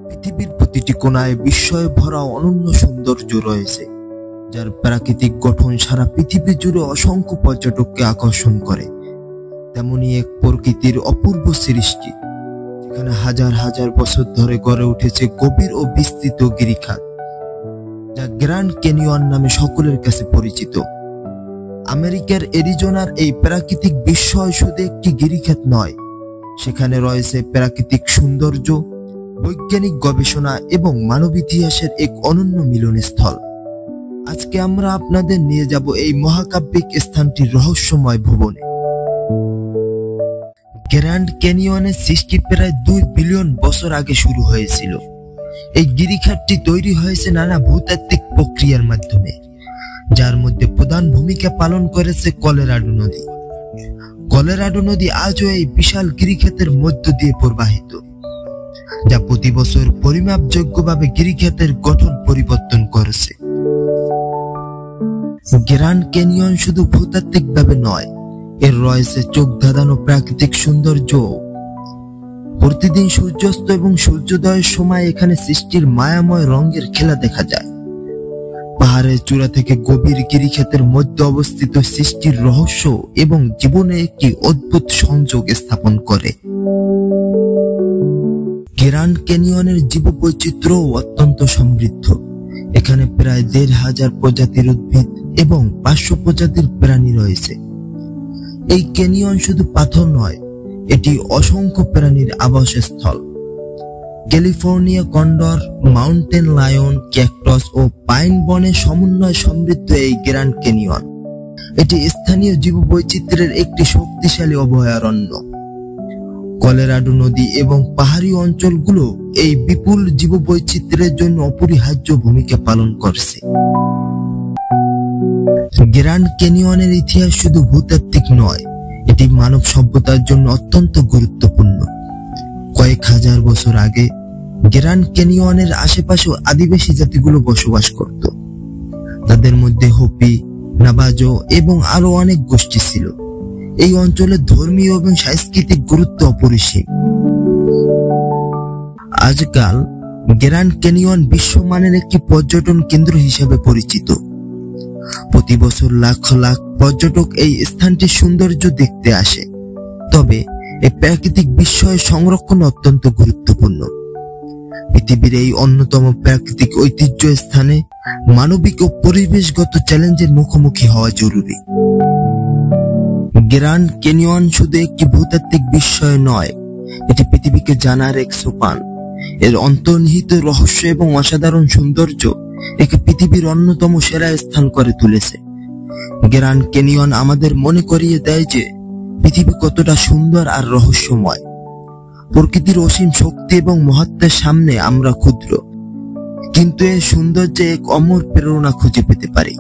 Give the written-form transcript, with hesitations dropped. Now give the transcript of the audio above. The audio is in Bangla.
পৃথিবীর প্রতিটি কোণায় বিস্ময়ে ভরা অনন্য সৌন্দর্য রয়েছে, যার প্রাকৃতিক গঠন সারা পৃথিবী জুড়ে অসংখ্য পর্যটককে আকর্ষণ করে। তেমনি এক প্রকৃতির অপূর্ব সৃষ্টি, যেখানে হাজার হাজার বছর ধরে গড়ে উঠেছে গভীর ও বিস্তৃত গিরিখাত, যা গ্র্যান্ড ক্যানিয়ন নামে সকলের কাছে পরিচিত। আমেরিকার অ্যারিজোনার এই প্রাকৃতিক বিস্ময় শুধু একটি গিরিখাত নয়, সেখানে রয়েছে প্রাকৃতিক সৌন্দর্য, বৈজ্ঞানিক গবেষণা এবং মানব ইতিহাসের এক অনন্য মিলনস্থল। আজকে আমরা আপনাদের নিয়ে যাব এই মহাকাব্যিক স্থানটির রহস্যময় ভুবনে। গ্র্যান্ড ক্যানিয়নের সৃষ্টি প্রায় 2 বিলিয়ন বছর আগে শুরু হয়েছিল। এই গিরিখাতটি তৈরি হয়েছে নানা ভূতাত্ত্বিক প্রক্রিয়ার মাধ্যমে, যার মধ্যে প্রধান ভূমিকা পালন করেছে কলোরাডো নদী। কলোরাডো নদী আজও এই বিশাল গিরিখাতের মধ্য দিয়ে প্রবাহিত, যা প্রতি বছর পরিমাপযোগ্যভাবে গিরিখাতের গঠন পরিবর্তন করেছে। গ্র্যান্ড ক্যানিয়ন শুধু ভূতাত্ত্বিকভাবে নয়, এর রয়েছে চোখ ধাঁধানো প্রাকৃতিক সৌন্দর্য। প্রতিদিন সূর্যাস্ত এবং সূর্যোদয়ের সময় এখানে সৃষ্টির মায়াময় রঙের খেলা দেখা যায়। পাহাড়ের চূড়া থেকে গভীর গিরিখাতের মধ্যে অবস্থিত সৃষ্টির রহস্য এবং জীবনে একটি অদ্ভুত সংযোগ স্থাপন করে। গ্র্যান্ড ক্যানিয়নের জীববৈচিত্র্য অত্যন্ত সমৃদ্ধ। এখানে প্রায় 1,500 প্রজাতির উদ্ভিদ এবং 500 প্রজাতির প্রাণী রয়েছে। এই ক্যানিয়ন শুধু পাথর নয়, এটি অসংখ্য প্রাণীর আবাসস্থল। California condor, mountain lion, cactus ও পাইন বনের সমন্বয়ে সমৃদ্ধ এই গ্র্যান্ড ক্যানিয়ন, এটি স্থানীয় জীববৈচিত্র্যের একটি শক্তিশালী অভয়ারণ্য। কলোরাডো নদী এবং পাহাড়ি অঞ্চলগুলো এই বিপুল জীববৈচিত্র্যের জন্য অপরিহার্য ভূমিকা পালন করছে। গ্র্যান্ড ক্যানিয়নের ইতিহাস শুধু ভূতাত্ত্বিক নয়, এটি মানব সভ্যতার জন্য অত্যন্ত গুরুত্বপূর্ণ। কয়েক হাজার বছর আগে গ্র্যান্ড ক্যানিয়নের আশেপাশে আদিবাসী জাতিগুলো বসবাস করত। তাদের মধ্যে হোপি, নাভাজো এবং আরো অনেক গোষ্ঠী ছিল। এই অঞ্চলের ধর্মীয় এবং সাংস্কৃতিক গুরুত্ব অপরিসীম। আজকাল গ্র্যান্ড ক্যানিয়ন বিশ্বমানের একটি পর্যটন কেন্দ্র হিসেবে পরিচিত। প্রতি বছর লাখ লাখ পর্যটক এই স্থানটির সৌন্দর্য দেখতে আসে। তবে এই প্রাকৃতিক বিস্ময়ের সংরক্ষণ অত্যন্ত গুরুত্বপূর্ণ। পৃথিবীর এই অন্যতম প্রাকৃতিক ঐতিহ্য স্থানে মানবিক ও পরিবেশগত চ্যালেঞ্জের মুখোমুখি হওয়া জরুরি। গ্র্যান্ড ক্যানিয়ন শুধু একটি ভূতাত্ত্বিক বিস্ময় নয়, এটি পৃথিবীকে জানার এক সোপান। এর অন্তর্নিহিত রহস্য এবং অসাধারণ সৌন্দর্য একে পৃথিবীর অন্যতম সেরা স্থান করে তুলেছে। গ্র্যান্ড ক্যানিয়ন আমাদের মনে করিয়ে দেয় যে পৃথিবী কতটা সুন্দর আর রহস্যময়। প্রকৃতির অসীম শক্তি এবং মহত্বের সামনে আমরা ক্ষুদ্র, কিন্তু এর সৌন্দর্যে এক অমর প্রেরণা খুঁজে পেতে পারি।